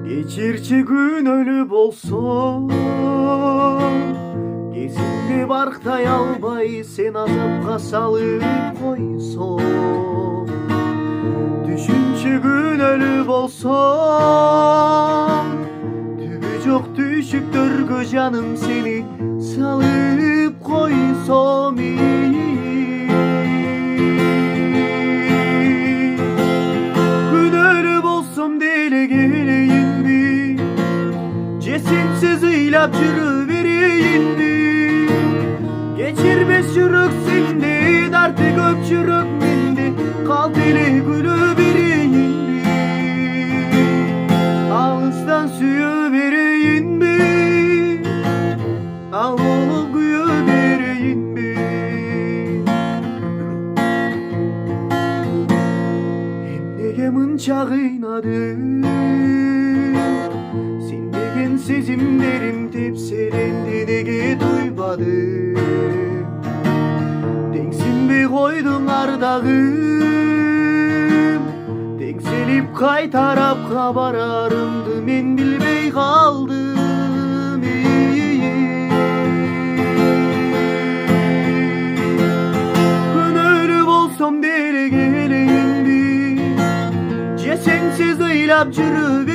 Geçirçi gün ölüp olsun, gezimde barktay albay sen azapka salıp koysun. Düşünçü gün ölüp olsun, tübü çok düşüktür canım seni salıp koysun. Gün ölüp olsun deli geleyim mi, cesimsiz ilap yürüvereyim mi? Geçirmez çürük sindi, dartı gökçürük mindi, kal deli gülü vereyim mi? Ağızdan suyu vereyim mi? Al olguyu vereyim mi? Hem de yemin çağınadı, sen degen sezimlerim tepselendi nege duymadı. Denksin be koydun ardağım, denkselip kay tarafka bararımdı, men bilmey kaldım. Gün ölüp olsam deli geleyim mi, cesensiz ıylap yürü